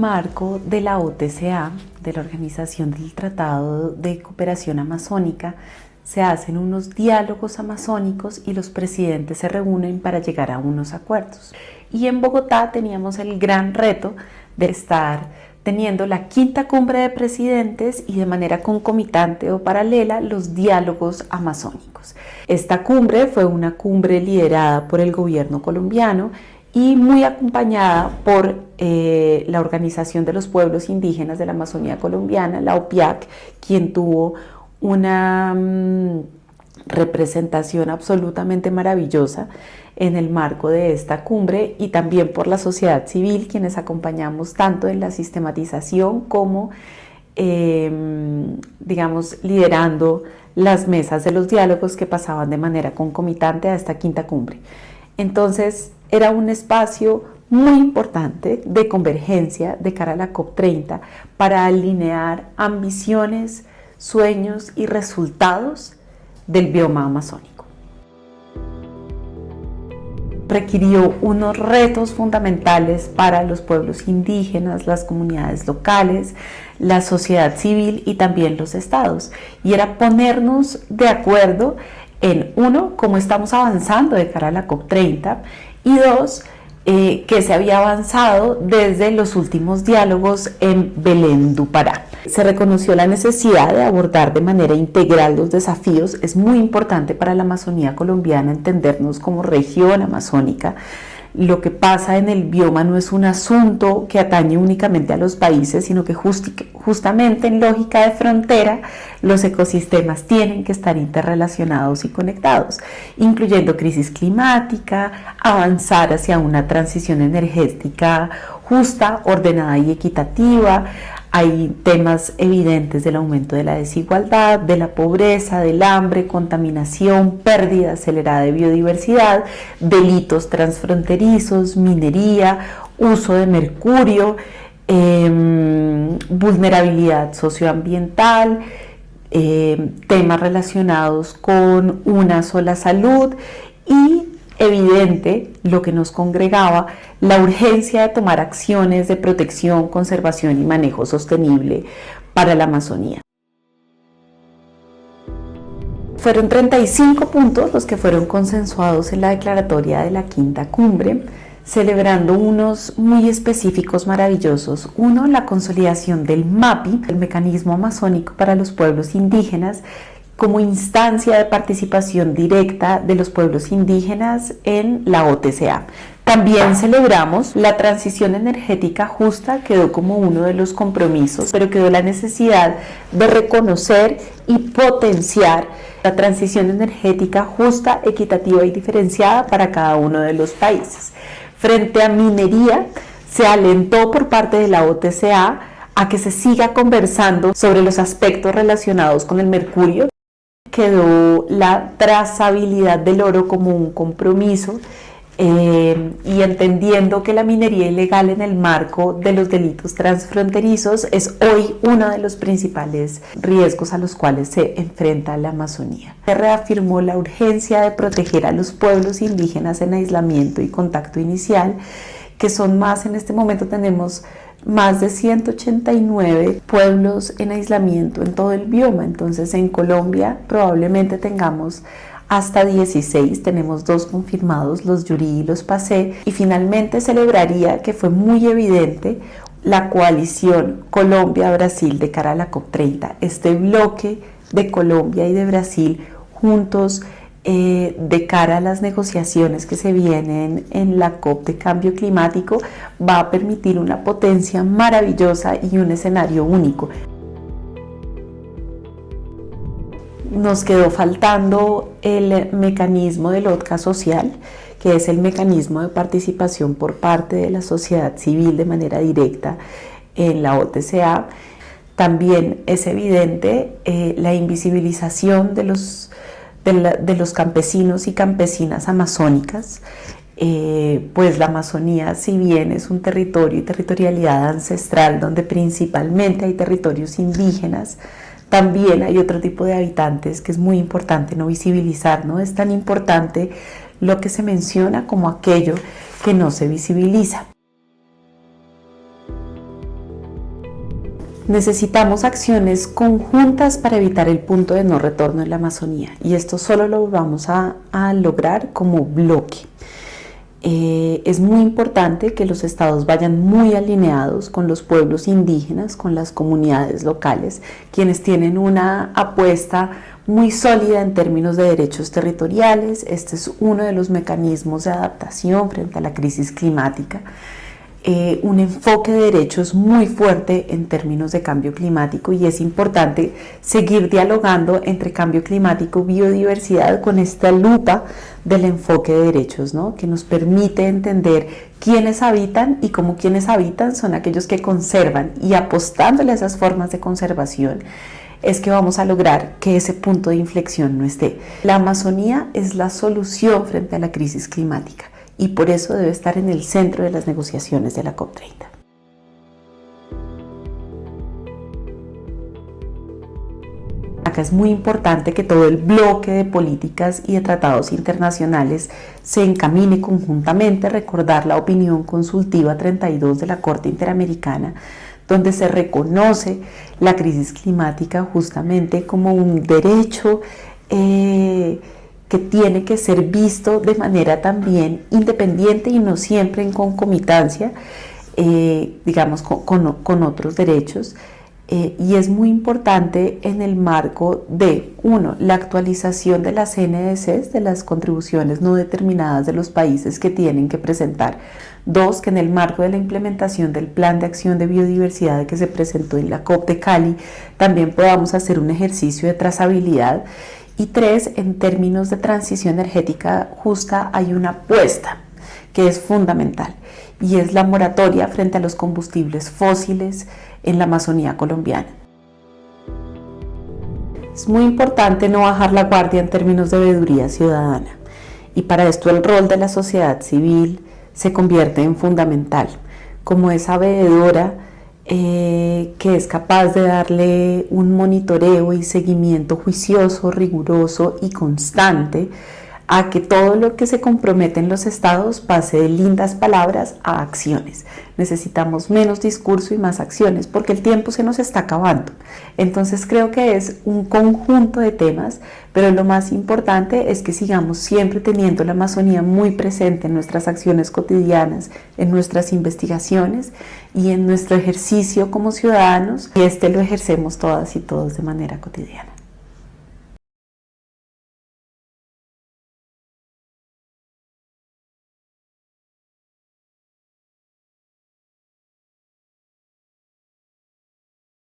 marco de la OTCA, de la Organización del Tratado de Cooperación Amazónica, se hacen unos diálogos amazónicos y los presidentes se reúnen para llegar a unos acuerdos. Y en Bogotá teníamos el gran reto de estar teniendo la quinta cumbre de presidentes y de manera concomitante o paralela los diálogos amazónicos. Esta cumbre fue una cumbre liderada por el gobierno colombiano y muy acompañada por la Organización de los Pueblos Indígenas de la Amazonía Colombiana, la OPIAC, quien tuvo una representación absolutamente maravillosa en el marco de esta cumbre, y también por la sociedad civil, quienes acompañamos tanto en la sistematización como digamos, liderando las mesas de los diálogos que pasaban de manera concomitante a esta quinta cumbre. Entonces era un espacio muy importante de convergencia de cara a la COP30 para alinear ambiciones, sueños y resultados del bioma amazónico. Requirió unos retos fundamentales para los pueblos indígenas, las comunidades locales, la sociedad civil y también los estados. Y era ponernos de acuerdo en, uno, cómo estamos avanzando de cara a la COP30, y dos, que se había avanzado desde los últimos diálogos en Belén do Pará. Se reconoció la necesidad de abordar de manera integral los desafíos. Es muy importante para la Amazonía colombiana entendernos como región amazónica. Lo que pasa en el bioma no es un asunto que atañe únicamente a los países, sino que justamente en lógica de frontera los ecosistemas tienen que estar interrelacionados y conectados, incluyendo crisis climática, avanzar hacia una transición energética justa, ordenada y equitativa. Hay temas evidentes del aumento de la desigualdad, de la pobreza, del hambre, contaminación, pérdida acelerada de biodiversidad, delitos transfronterizos, minería, uso de mercurio, vulnerabilidad socioambiental, temas relacionados con una sola salud y, evidente, lo que nos congregaba, la urgencia de tomar acciones de protección, conservación y manejo sostenible para la Amazonía. Fueron 35 puntos los que fueron consensuados en la declaratoria de la quinta cumbre, celebrando unos muy específicos maravillosos. Uno, la consolidación del MAPI, el Mecanismo Amazónico para los Pueblos Indígenas, como instancia de participación directa de los pueblos indígenas en la OTCA. También celebramos la transición energética justa, quedó como uno de los compromisos, pero quedó la necesidad de reconocer y potenciar la transición energética justa, equitativa y diferenciada para cada uno de los países. Frente a minería, se alentó por parte de la OTCA a que se siga conversando sobre los aspectos relacionados con el mercurio. Quedó la trazabilidad del oro como un compromiso, y entendiendo que la minería ilegal en el marco de los delitos transfronterizos es hoy uno de los principales riesgos a los cuales se enfrenta la Amazonía. Se reafirmó la urgencia de proteger a los pueblos indígenas en aislamiento y contacto inicial, que son más, en este momento tenemos más de 189 pueblos en aislamiento en todo el bioma. Entonces en Colombia probablemente tengamos hasta 16, tenemos 2 confirmados, los Yuri y los Pacé, y finalmente celebraría que fue muy evidente la coalición Colombia-Brasil de cara a la COP30, este bloque de Colombia y de Brasil juntos de cara a las negociaciones que se vienen en la COP de cambio climático, va a permitir una potencia maravillosa y un escenario único. Nos quedó faltando el mecanismo del OTCA social, que es el mecanismo de participación por parte de la sociedad civil de manera directa en la OTCA. También es evidente la invisibilización de los campesinos y campesinas amazónicas, pues la Amazonía, si bien es un territorio y territorialidad ancestral donde principalmente hay territorios indígenas, también hay otro tipo de habitantes que es muy importante no visibilizar, ¿no? Es tan importante lo que se menciona como aquello que no se visibiliza. Necesitamos acciones conjuntas para evitar el punto de no retorno en la Amazonía, y esto solo lo vamos a lograr como bloque. Es muy importante que los estados vayan muy alineados con los pueblos indígenas, con las comunidades locales, quienes tienen una apuesta muy sólida en términos de derechos territoriales. Este es uno de los mecanismos de adaptación frente a la crisis climática. Un enfoque de derechos muy fuerte en términos de cambio climático, y es importante seguir dialogando entre cambio climático y biodiversidad con esta lupa del enfoque de derechos, ¿no? Que nos permite entender quiénes habitan y cómo quienes habitan son aquellos que conservan, y apostándole a esas formas de conservación es que vamos a lograr que ese punto de inflexión no esté. La Amazonía es la solución frente a la crisis climática, y por eso debe estar en el centro de las negociaciones de la COP30. Acá es muy importante que todo el bloque de políticas y de tratados internacionales se encamine conjuntamente. Recordar la opinión consultiva 32 de la Corte Interamericana, donde se reconoce la crisis climática justamente como un derecho que tiene que ser visto de manera también independiente y no siempre en concomitancia, digamos, con otros derechos. Y es muy importante en el marco de, uno, la actualización de las NDCs, de las contribuciones no determinadas de los países que tienen que presentar. Dos, que en el marco de la implementación del Plan de Acción de Biodiversidad que se presentó en la COP de Cali, también podamos hacer un ejercicio de trazabilidad. Y tres, en términos de transición energética justa, hay una apuesta que es fundamental, y es la moratoria frente a los combustibles fósiles en la Amazonía colombiana. Es muy importante no bajar la guardia en términos de veeduría ciudadana, y para esto el rol de la sociedad civil se convierte en fundamental, como esa veedora que es capaz de darle un monitoreo y seguimiento juicioso, riguroso y constante a que todo lo que se compromete en los estados pase de lindas palabras a acciones. Necesitamos menos discurso y más acciones, porque el tiempo se nos está acabando. Entonces creo que es un conjunto de temas, pero lo más importante es que sigamos siempre teniendo la Amazonía muy presente en nuestras acciones cotidianas, en nuestras investigaciones y en nuestro ejercicio como ciudadanos, y lo ejercemos todas y todos de manera cotidiana.